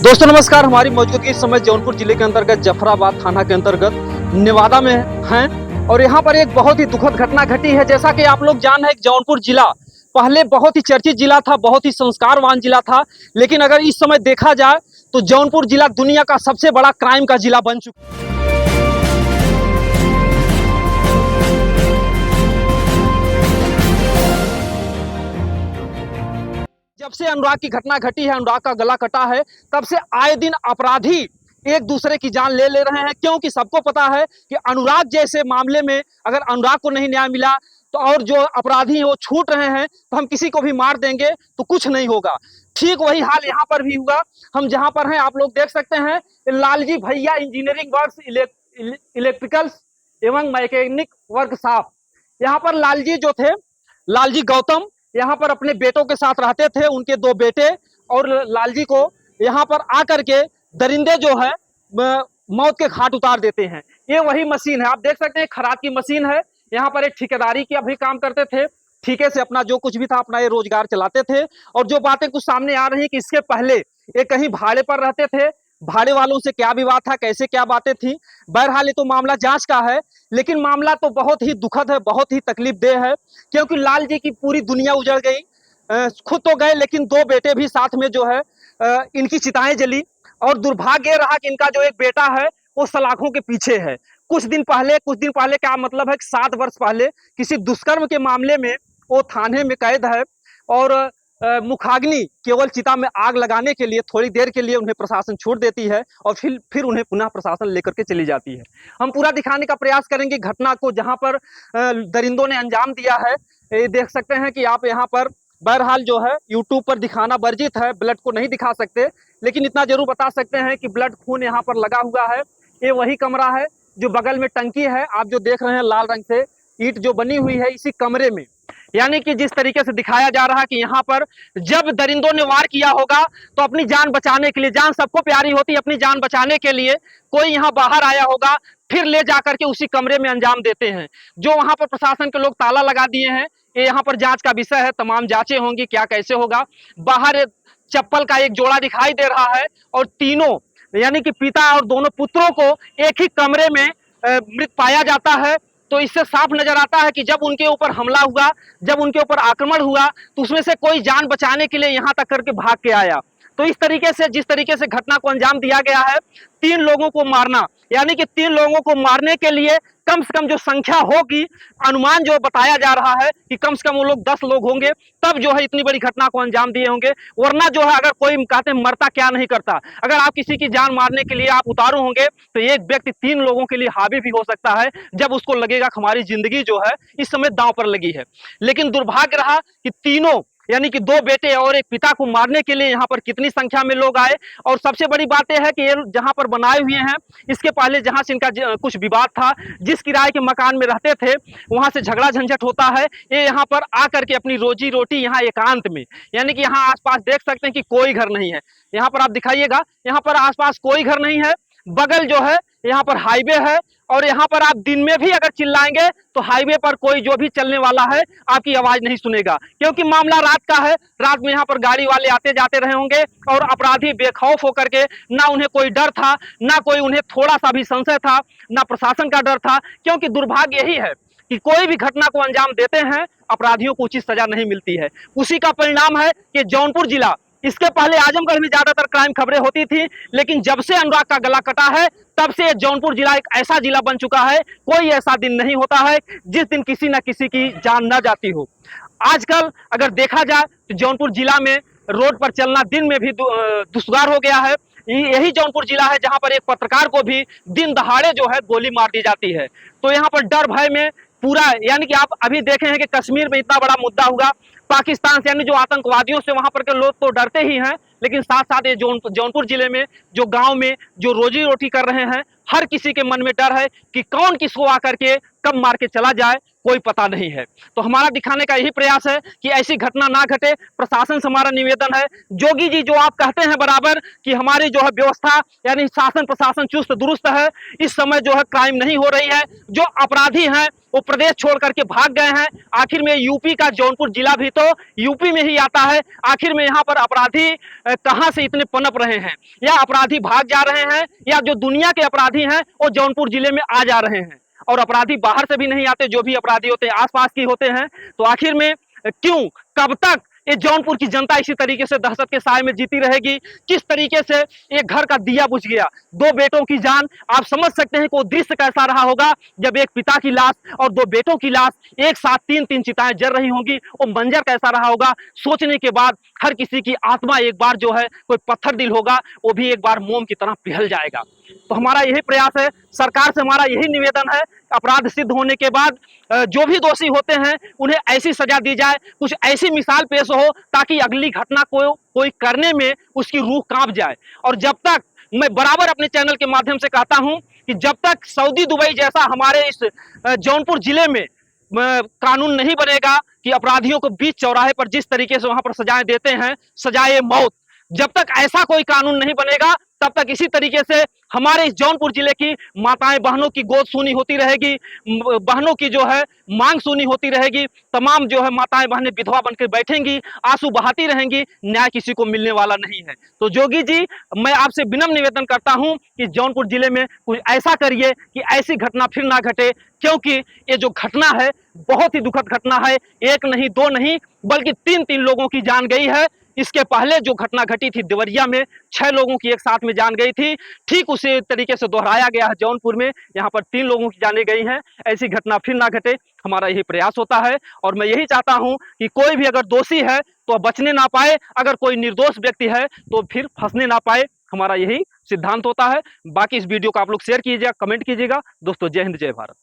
दोस्तों नमस्कार। हमारी मौजूदगी इस समय जौनपुर जिले के अंतर्गत जफराबाद थाना के अंतर्गत नेवादा में हैं और यहाँ पर एक बहुत ही दुखद घटना घटी है। जैसा कि आप लोग जान रहे हैं, जौनपुर जिला पहले बहुत ही चर्चित जिला था, बहुत ही संस्कारवान जिला था, लेकिन अगर इस समय देखा जाए तो जौनपुर जिला दुनिया का सबसे बड़ा क्राइम का जिला बन चुका है। जब से अनुराग की घटना घटी है, अनुराग का गला कटा है, तब से आए दिन अपराधी एक दूसरे की जान ले रहे हैं, क्योंकि सबको पता है कि अनुराग जैसे मामले में अगर अनुराग को नहीं न्याय मिला तो और जो अपराधी हैं वो छूट रहे हैं तो हम किसी को भी मार देंगे तो कुछ नहीं होगा। ठीक वही हाल यहाँ पर भी हुआ। हम जहाँ पर हैं आप लोग देख सकते हैं, लालजी भैया इंजीनियरिंग वर्क्स, इलेक्ट्रिकल एवं मैकेनिक वर्कशॉप। यहाँ पर लालजी जो थे, लालजी गौतम, यहाँ पर अपने बेटों के साथ रहते थे। उनके दो बेटे और लालजी को यहाँ पर आकर के दरिंदे जो है मौत के घाट उतार देते हैं। ये वही मशीन है, आप देख सकते हैं, खराद की मशीन है। यहाँ पर एक ठेकेदारी की अभी काम करते थे, ठीके से अपना जो कुछ भी था अपना ये रोजगार चलाते थे। और जो बातें कुछ सामने आ रही हैं कि इसके पहले ये कहीं भाड़े पर रहते थे, भाड़े वालों से क्या विवाद था, कैसे क्या बातें थी, बहरहाल ये तो मामला जांच का है। लेकिन मामला तो बहुत ही दुखद है, बहुत ही तकलीफदेह है, क्योंकि लाल जी की पूरी दुनिया उजड़ गई। खुद तो गए लेकिन दो बेटे भी साथ में जो है इनकी चिताएं जली। और दुर्भाग्य रहा कि इनका जो एक बेटा है वो सलाखों के पीछे है। कुछ दिन पहले क्या मतलब है कि 7 वर्ष पहले किसी दुष्कर्म के मामले में वो थाने में कैद है। और मुखाग्नि केवल चिता में आग लगाने के लिए थोड़ी देर के लिए उन्हें प्रशासन छोड़ देती है और फिर उन्हें पुनः प्रशासन लेकर के चली जाती है। हम पूरा दिखाने का प्रयास करेंगे घटना को जहां पर दरिंदों ने अंजाम दिया है। ये देख सकते हैं कि आप यहाँ पर बहरहाल जो है यूट्यूब पर दिखाना वर्जित है, ब्लड को नहीं दिखा सकते, लेकिन इतना जरूर बता सकते हैं कि ब्लड खून यहाँ पर लगा हुआ है। ये वही कमरा है जो बगल में टंकी है, आप जो देख रहे हैं लाल रंग से ईंट जो बनी हुई है, इसी कमरे में, यानी कि जिस तरीके से दिखाया जा रहा है कि यहाँ पर जब दरिंदों ने वार किया होगा तो अपनी जान बचाने के लिए, जान सबको प्यारी होती है, अपनी जान बचाने के लिए कोई यहाँ बाहर आया होगा, फिर ले जाकर के उसी कमरे में अंजाम देते हैं। जो वहां पर प्रशासन के लोग ताला लगा दिए हैं, ये यहाँ पर जांच का विषय है, तमाम जांचें होंगी क्या कैसे होगा। बाहर चप्पल का एक जोड़ा दिखाई दे रहा है और तीनों यानी कि पिता और दोनों पुत्रों को एक ही कमरे में मृत पाया जाता है। तो इससे साफ नजर आता है कि जब उनके ऊपर हमला हुआ, जब उनके ऊपर आक्रमण हुआ तो उसमें से कोई जान बचाने के लिए यहाँ तक करके भाग के आया। तो इस तरीके से जिस तरीके से घटना को अंजाम दिया गया है, 3 लोगों को मारना, यानी कि 3 लोगों को मारने के लिए कम से कम जो संख्या होगी, अनुमान जो बताया जा रहा है कि कम से कम वो लोग 10 लोग होंगे, तब जो है इतनी बड़ी घटना को अंजाम दिए होंगे। वरना जो है, अगर कोई कहते हैं मरता क्या नहीं करता, अगर आप किसी की जान मारने के लिए आप उतारू होंगे तो एक व्यक्ति 3 लोगों के लिए हावी भी हो सकता है, जब उसको लगेगा कि हमारी जिंदगी जो है इस समय दांव पर लगी है। लेकिन दुर्भाग्य रहा कि तीनों यानी कि 2 बेटे और एक पिता को मारने के लिए यहाँ पर कितनी संख्या में लोग आए। और सबसे बड़ी बात यह है कि ये जहाँ पर बनाए हुए हैं, इसके पहले जहाँ से इनका कुछ विवाद था, जिस किराए के मकान में रहते थे वहाँ से झगड़ा झंझट होता है। ये यहाँ पर आकर के अपनी रोजी रोटी यहाँ एकांत में, यानी कि यहाँ आसपास देख सकते हैं कि कोई घर नहीं है। यहाँ पर आप दिखाइएगा, यहाँ पर आसपास कोई घर नहीं है। बगल जो है यहाँ पर हाईवे है और यहाँ पर आप दिन में भी अगर चिल्लाएंगे तो हाईवे पर कोई जो भी चलने वाला है आपकी आवाज नहीं सुनेगा, क्योंकि मामला रात का है। रात में यहाँ पर गाड़ी वाले आते जाते रहे होंगे और अपराधी बेखौफ होकर के, ना उन्हें कोई डर था, ना कोई उन्हें थोड़ा सा भी संशय था, ना प्रशासन का डर था। क्योंकि दुर्भाग्य यही है कि कोई भी घटना को अंजाम देते हैं, अपराधियों को उचित सजा नहीं मिलती है। उसी का परिणाम है कि जौनपुर जिला, इसके पहले आजमगढ़ में ज्यादातर क्राइम खबरें होती थी, लेकिन जब से अनुराग का गला कटा है तब से जौनपुर जिला एक ऐसा जिला बन चुका है, कोई ऐसा दिन नहीं होता है जिस दिन किसी न किसी की जान न जाती हो। आजकल अगर देखा जाए तो जौनपुर जिला में रोड पर चलना दिन में भी दुश्वार हो गया है। यही जौनपुर जिला है जहां पर एक पत्रकार को भी दिन दहाड़े जो है गोली मार दी जाती है। तो यहाँ पर डर भय में पूरा, यानी कि आप अभी देखे हैं कि कश्मीर में इतना बड़ा मुद्दा हुआ, पाकिस्तान से, यानी जो आतंकवादियों से वहां पर के लोग तो डरते ही हैं, लेकिन साथ साथ ये जौनपुर जिले में जो गांव में जो रोजी रोटी कर रहे हैं, हर किसी के मन में डर है कि कौन किसको आकर के कब मार के चला जाए कोई पता नहीं है। तो हमारा दिखाने का यही प्रयास है कि ऐसी घटना ना घटे। प्रशासन से हमारा निवेदन है, जोगी जी जो आप कहते हैं बराबर कि हमारी जो है व्यवस्था यानी शासन प्रशासन चुस्त दुरुस्त है, इस समय जो है क्राइम नहीं हो रही है। जो अपराधी हैं वो प्रदेश छोड़ करके भाग गए हैं। आखिर में यूपी का जौनपुर जिला भी तो यूपी में ही आता है। आखिर में यहाँ पर अपराधी कहां से इतने पनप रहे हैं, या अपराधी भाग जा रहे हैं, या जो दुनिया के अपराधी हैं वो जौनपुर जिले में आ जा रहे हैं। और अपराधी बाहर से भी नहीं आते, जो भी अपराधी होते हैं आसपास की होते हैं। तो आखिर में क्यों, कब तक ये जौनपुर की जनता इसी तरीके से दहशत के साए में जीती रहेगी? किस तरीके से एक घर का दिया बुझ गया, 2 बेटों की जान, आप समझ सकते हैं कि वो दृश्य कैसा रहा होगा जब एक पिता की लाश और 2 बेटों की लाश एक साथ 3-3 चिताएं जल रही होंगी। वो मंजर कैसा रहा होगा, सोचने के बाद हर किसी की आत्मा एक बार जो है, कोई पत्थर दिल होगा वो भी एक बार मोम की तरह पिघल जाएगा। तो हमारा यही प्रयास है, सरकार से हमारा यही निवेदन है, अपराध सिद्ध होने के बाद जो भी दोषी होते हैं उन्हें ऐसी सजा दी जाए, कुछ ऐसी मिसाल पेश हो ताकि अगली घटना को कोई करने में उसकी रूह कांप जाए। और जब तक, मैं बराबर अपने चैनल के माध्यम से कहता हूं कि जब तक सऊदी दुबई जैसा हमारे इस जौनपुर जिले में कानून नहीं बनेगा कि अपराधियों को बीच चौराहे पर जिस तरीके से वहां पर सजाएं देते हैं, सजाए मौत, जब तक ऐसा कोई कानून नहीं बनेगा तब तक इसी तरीके से हमारे इस जौनपुर जिले की माताएं बहनों की गोद सूनी होती रहेगी, बहनों की जो है मांग सूनी होती रहेगी, तमाम जो है माताएं बहनें विधवा बनकर बैठेंगी, आंसू बहाती रहेंगी, न्याय किसी को मिलने वाला नहीं है। तो जोगी जी, मैं आपसे विनम्र निवेदन करता हूं कि जौनपुर जिले में कुछ ऐसा करिए कि ऐसी घटना फिर ना घटे, क्योंकि ये जो घटना है बहुत ही दुखद घटना है। 1 नहीं 2 नहीं बल्कि 3-3 लोगों की जान गई है। इसके पहले जो घटना घटी थी देवरिया में, 6 लोगों की एक साथ में जान गई थी। ठीक उसी तरीके से दोहराया गया है जौनपुर में, यहाँ पर 3 लोगों की जानें गई हैं। ऐसी घटना फिर ना घटे, हमारा यही प्रयास होता है। और मैं यही चाहता हूं कि कोई भी अगर दोषी है तो बचने ना पाए, अगर कोई निर्दोष व्यक्ति है तो फिर फंसने ना पाए, हमारा यही सिद्धांत होता है। बाकी इस वीडियो को आप लोग शेयर कीजिएगा, कमेंट कीजिएगा। दोस्तों, जय हिंद, जय भारत।